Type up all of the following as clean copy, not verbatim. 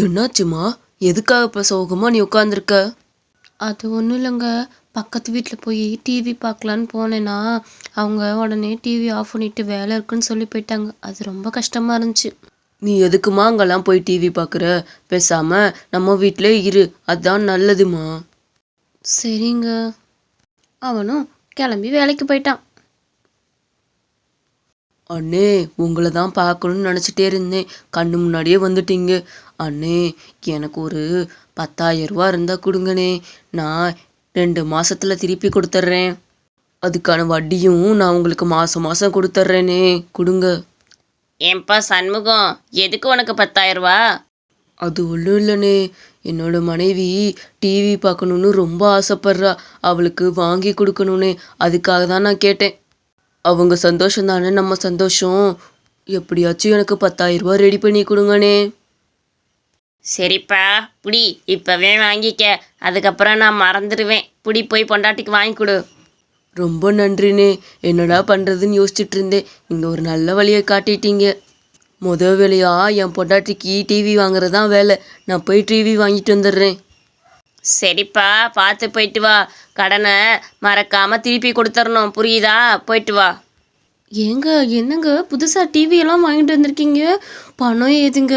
என்னாச்சுமா? எதுக்காக இப்போ சோகமாக நீ உட்காந்துருக்க? அது ஒன்றும் இல்லைங்க. பக்கத்து வீட்டில் போய் டிவி பார்க்கலான்னு போனேன்னா அவங்க உடனே டிவி ஆஃப் பண்ணிட்டு வேலை இருக்குன்னு சொல்லி போயிட்டாங்க. அது ரொம்ப கஷ்டமாக இருந்துச்சு. நீ எதுக்குமா அங்கெல்லாம் போய் டிவி பார்க்குற? பேசாம நம்ம வீட்டிலே இரு, அதான் நல்லதுமா. சரிங்க. அவனும் கிளம்பி வேலைக்கு போயிட்டான். அண்ணே, உங்களை தான் பார்க்கணும்னு நினச்சிட்டே இருந்தேன். கண்ணு முன்னாடியே வந்துட்டீங்க. அண்ணே, எனக்கு ஒரு 10,000 ரூபா இருந்தால் கொடுங்கண்ணே. நான் 2 மாசத்துல திருப்பி கொடுத்துட்றேன். அதுக்கான வட்டியும் நான் உங்களுக்கு மாதம் மாதம் கொடுத்துட்றேனே, கொடுங்க. ஏன்பா சண்முகம், எதுக்கு உனக்கு 10,000 ரூபா? அது ஒன்றும் இல்லைண்ணே, என்னோட மனைவி டிவி பார்க்கணுன்னு ரொம்ப ஆசைப்படுறா. அவளுக்கு வாங்கி கொடுக்கணுண்ணே, அதுக்காக தான் நான் கேட்டேன். அவங்க சந்தோஷம் தானே நம்ம சந்தோஷம். எப்படியாச்சும் எனக்கு 10,000 ரூபா ரெடி பண்ணி கொடுங்கண்ணே. சரிப்பா, புடி, இப்போவே வாங்கிக்க. அதுக்கப்புறம் நான் மறந்துடுவேன். புடி, போய் பொண்டாட்டிக்கு வாங்கி கொடு. ரொம்ப நன்றிண்ணே. என்னடா பண்ணுறதுன்னு யோசிச்சுட்டு இருந்தேன். நீங்கள் ஒரு நல்ல வழியை காட்டிட்டீங்க. வேலையாக என் பொண்டாட்டிக்கு டிவி வாங்குறது தான் வேலை. நான் போய் டிவி வாங்கிட்டு வந்துடுறேன். சரிப்பா, பார்த்து போயிட்டு வா. கடனை மறக்காமல் திருப்பி கொடுத்துடணும், புரியுதா? போயிட்டு வா. ஏங்க, என்னங்க புதுசாக டிவியெல்லாம் வாங்கிட்டு வந்திருக்கீங்க? பணம் ஏதுங்க?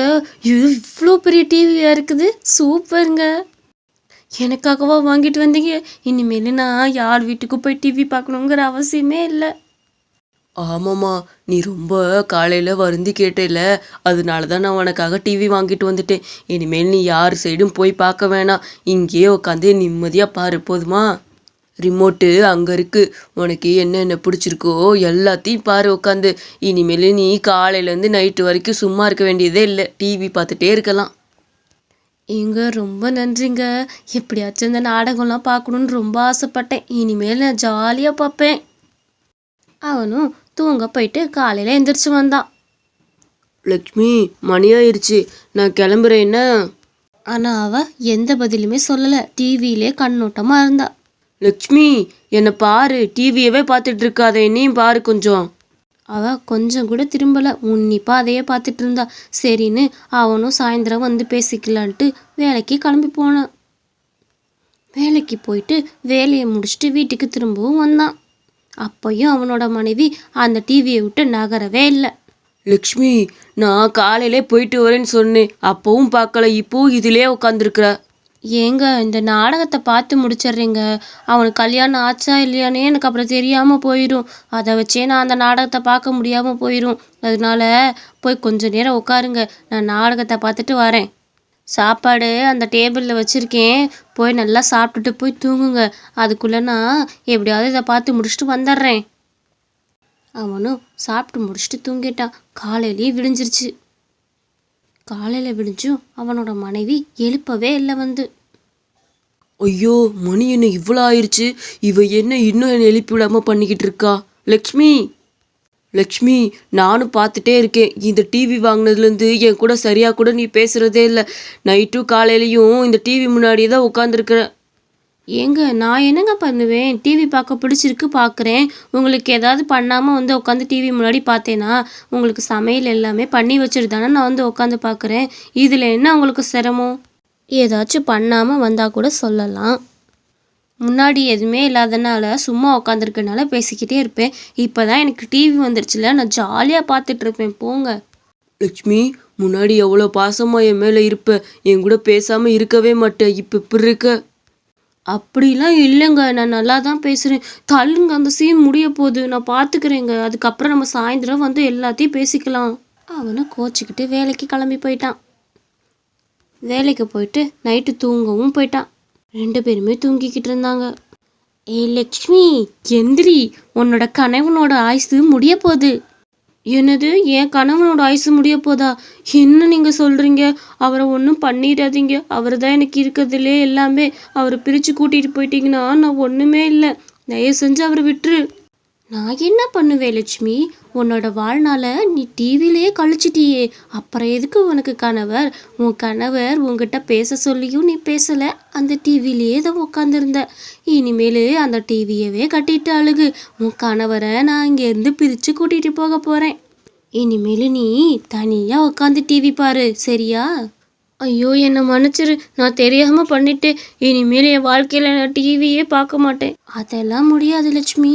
இவ்வளோ பெரிய டிவியாக இருக்குது. சூப்பருங்க. எனக்காகவா வாங்கிட்டு வந்தீங்க? இனிமேல் நான் யார் வீட்டுக்கும் போய் டிவி பார்க்கணுங்கிற அவசியமே இல்லை. ஆமாம்மா, நீ ரொம்ப காலையில் வருந்தி கேட்டேல, அதனால தான் நான் உனக்காக டிவி வாங்கிட்டு வந்துட்டேன். இனிமேல் நீ யார் சைடும் போய் பார்க்க வேணாம். இங்கேயே உட்காந்து நிம்மதியாக பாரு, போதுமா? ரிமோட்டு அங்கே இருக்குது. உனக்கு என்னென்ன பிடிச்சிருக்கோ எல்லாத்தையும் பாரு உட்காந்து. இனிமேல் நீ காலையிலேருந்து நைட்டு வரைக்கும் சும்மா இருக்க வேண்டியதே இல்லை. டிவி பார்த்துட்டே இருக்கலாம். ஏங்க, ரொம்ப நன்றிங்க. எப்படியாச்சும் இந்த நாடகம்லாம் பார்க்கணுன்னு ரொம்ப ஆசைப்பட்டேன். இனிமேல் நான் ஜாலியாக பார்ப்பேன். அவனும் தூங்க போயிட்டு காலையில் எந்திரிச்சு வந்தான். லக்ஷ்மி, மணி ஆயிடுச்சு, நான் கிளம்புறேன் என்ன? ஆனால் அவள் எந்த பதிலுமே சொல்லலை. டிவியிலே கண்ணோட்டமாக இருந்தா. லக்ஷ்மி, என்னை பாரு, டிவியவே பார்த்துட்டு இருக்காத, என்னையும் பாரு கொஞ்சம். அவள் கொஞ்சம் கூட திரும்பலை. உன்னிப்பாக அதையே பார்த்துட்டு இருந்தா. சரின்னு அவனும் சாயந்தரம் வந்து பேசிக்கலான்ட்டு வேலைக்கு கிளம்பி போனான். வேலைக்கு போயிட்டு வேலையை முடிச்சுட்டு வீட்டுக்கு திரும்பவும் வந்தான். அப்பையும் அவனோட மனைவி அந்த டிவியை விட்டு நகரவே இல்லை. லக்ஷ்மி, நான் காலையிலே போயிட்டு வரேன்னு சொன்னேன், அப்பவும் பார்க்கல, இப்போவும் இதிலே உட்காந்துருக்குற. ஏங்க, இந்த நாடகத்தை பார்த்து முடிச்சிடுறீங்க. அவனுக்கு கல்யாணம் ஆச்சா இல்லையானே எனக்கு அப்புறம் தெரியாமல் போயிடும். அதை வச்சே நான் அந்த நாடகத்தை பார்க்க முடியாமல் போயிடும். அதனால போய் கொஞ்ச நேரம் உட்காருங்க, நான் நாடகத்தை பார்த்துட்டு வரேன். சாப்பாடு அந்த டேபிளில் வச்சுருக்கேன், போய் நல்லா சாப்பிட்டுட்டு போய் தூங்குங்க. அதுக்குள்ளே நான் எப்படியாவது இதை பார்த்து முடிச்சுட்டு வந்துடுறேன். அவனும் சாப்பிட்டு முடிச்சுட்டு தூங்கிட்டான். காலையிலேயே விடிஞ்சிருச்சு. காலையில் விடிஞ்சும் அவனோட மனைவி எழுப்பவே இல்லை வந்து. ஐயோ, மணி என்ன இவ்வளோ ஆயிடுச்சு? இவ என்ன இன்னும் என்னை எழுப்பி விடாமல் பண்ணிக்கிட்டு இருக்கா? லக்ஷ்மி, லக்ஷ்மி, நானும் பார்த்துட்டே இருக்கேன். இந்த டிவி வாங்கினதுலேருந்து என் கூட சரியாக கூட நீ பேசுகிறதே இல்லை. நைட்டும் காலையிலையும் இந்த டிவி முன்னாடியே தான் உட்காந்துருக்குறேன். ஏங்க, நான் என்னங்க பண்ணுவேன்? டிவி பார்க்க பிடிச்சிருக்கு, பார்க்குறேன். உங்களுக்கு ஏதாவது பண்ணாமல் வந்து உட்காந்து டிவி முன்னாடி பார்த்தேன்னா உங்களுக்கு சமையல் எல்லாமே பண்ணி வச்சுட்டு தானே நான் வந்து உட்காந்து பார்க்குறேன். இதில் என்ன உங்களுக்கு சிரமம்? ஏதாச்சும் பண்ணாமல் வந்தால் கூட சொல்லலாம். முன்னாடி எதுவுமே இல்லாதனால சும்மா உட்காந்துருக்கனால பேசிக்கிட்டே இருப்பேன். இப்போ தான் எனக்கு டிவி வந்துருச்சுல, நான் ஜாலியாக பார்த்துட்ருப்பேன். போங்க. லக்ஷ்மி, முன்னாடி எவ்வளோ பாசமாக என் மேலே இருப்ப, என் கூட பேசாமல் இருக்கவே மாட்டேன். இப்போ இப்படி இருக்க? அப்படிலாம் இல்லைங்க, நான் நல்லா தான் பேசுகிறேன். தள்ளுங்க, அந்த சீன் முடிய போகுது, நான் பார்த்துக்கிறேங்க. அதுக்கப்புறம் நம்ம சாயந்தரம் வந்து எல்லாத்தையும் பேசிக்கலாம். அவனும் கோச்சிக்கிட்டு வேலைக்கு கிளம்பி போயிட்டான். வேலைக்கு போயிட்டு நைட்டு தூங்கவும் போயிட்டான். 2 பேருமே தூங்கிக்கிட்டு இருந்தாங்க. ஏய் லக்ஷ்மி, எந்திரி, உன்னோட கணவனோட ஆயுசு முடிய போகுது. என்னது, என் கணவனோட ஆயுசு முடிய போதா? என்ன நீங்கள் சொல்கிறீங்க? அவரை ஒன்றும் பண்ணிடாதீங்க. அவர் தான் எனக்கு இருக்கிறதுலே எல்லாமே. அவரை பிரித்து கூட்டிகிட்டு போயிட்டீங்கன்னா நான் ஒன்றுமே இல்லை. தயவு செஞ்சு அவரை விட்டுரு. நான் என்ன பண்ணுவேன் லட்சுமி? உன்னோட வாழ்நாளை நீ டிவிலேயே கழிச்சிட்டியே. அப்புறம் எதுக்கு உனக்கு கணவர்? உன் கணவர் உங்ககிட்ட பேச சொல்லியும் நீ பேசலை, அந்த டிவிலேயே தான் உட்காந்துருந்த. இனிமேல் அந்த டிவியவே கட்டிட்டு அழுகு. உன் கணவரை நான் இங்கேருந்து பிரித்து கூட்டிகிட்டு போக போகிறேன். இனிமேல் நீ தனியாக உட்காந்து டிவி பாரு, சரியா? ஐயோ என்னை மன்னிச்சிரு, நான் தெரியாம பண்ணிட்டேன். இனிமேல் என் வாழ்க்கையில நான் டிவியே பார்க்க மாட்டேன். அதெல்லாம் முடியாது லட்சுமி.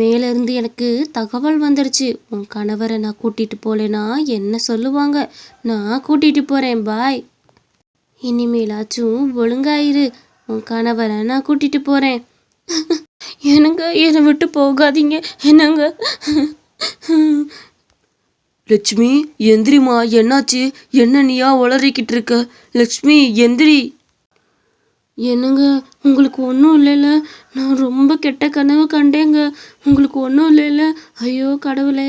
மேல இருந்து எனக்கு தகவல் வந்துருச்சு. உன் கணவரை நான் கூட்டிட்டு போலேனா என்ன சொல்லுவாங்க? நான் கூட்டிட்டு போறேன். பாய். இனிமேலாச்சும் ஒழுங்காயிரு. உன் கணவரை நான் கூட்டிட்டு போறேன். என்னங்க, என்னை விட்டு போகாதீங்க. என்னங்க. லட்சுமி எந்திரிம்மா, என்னாச்சு? என்ன நீயா உளறிக்கிட்டு இருக்க? லட்சுமி எந்திரி. என்னங்க, உங்களுக்கு ஒன்றும் இல்லைல்ல? நான் ரொம்ப கெட்ட கனவு கண்டேங்க. உங்களுக்கு ஒன்றும் இல்லைல்ல? ஐயோ கடவுளே.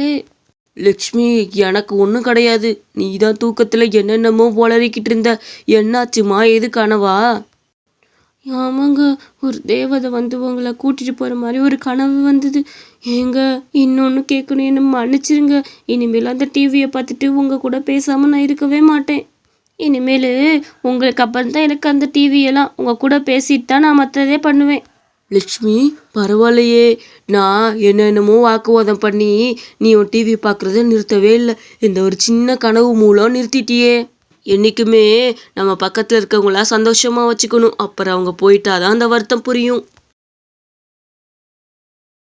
லட்சுமி எனக்கு ஒன்றும் கிடையாது. நீ தான் தூக்கத்தில் என்னென்னமோ உளறிக்கிட்டு இருந்த. என்னாச்சுமா? எது கனவா? ஆமாங்க, ஒரு தேவதை வந்து உங்களை கூட்டிட்டு போகிற மாதிரி ஒரு கனவு வந்தது. ஏங்க, இன்னொன்று கேட்கணும், என்ன மன்னிச்சிருங்க. இனிமேல் அந்த டிவியை பார்த்துட்டு உங்கள் கூட பேசாமல் நான் இருக்கவே மாட்டேன். இனிமேல் உங்களுக்கு அப்புறம் தான் எனக்கு அந்த டிவியெல்லாம் உங்கள் கூட பேசிட்டு தான் நான் மற்றதே பண்ணுவேன். லட்சுமி பரவாயில்லையே, நான் என்னென்னமோ வாக்குவாதம் பண்ணி நீ உன் டிவி பார்க்குறத நிறுத்தவே இல்லை. இந்த ஒரு சின்ன கனவு மூலம் நிறுத்திட்டியே. என்றைக்குமே நம்ம பக்கத்தில் இருக்கவங்கள சந்தோஷமாக வச்சுக்கணும். அப்புறம் அவங்க போயிட்டாதான் அந்த வருத்தம் புரியும்.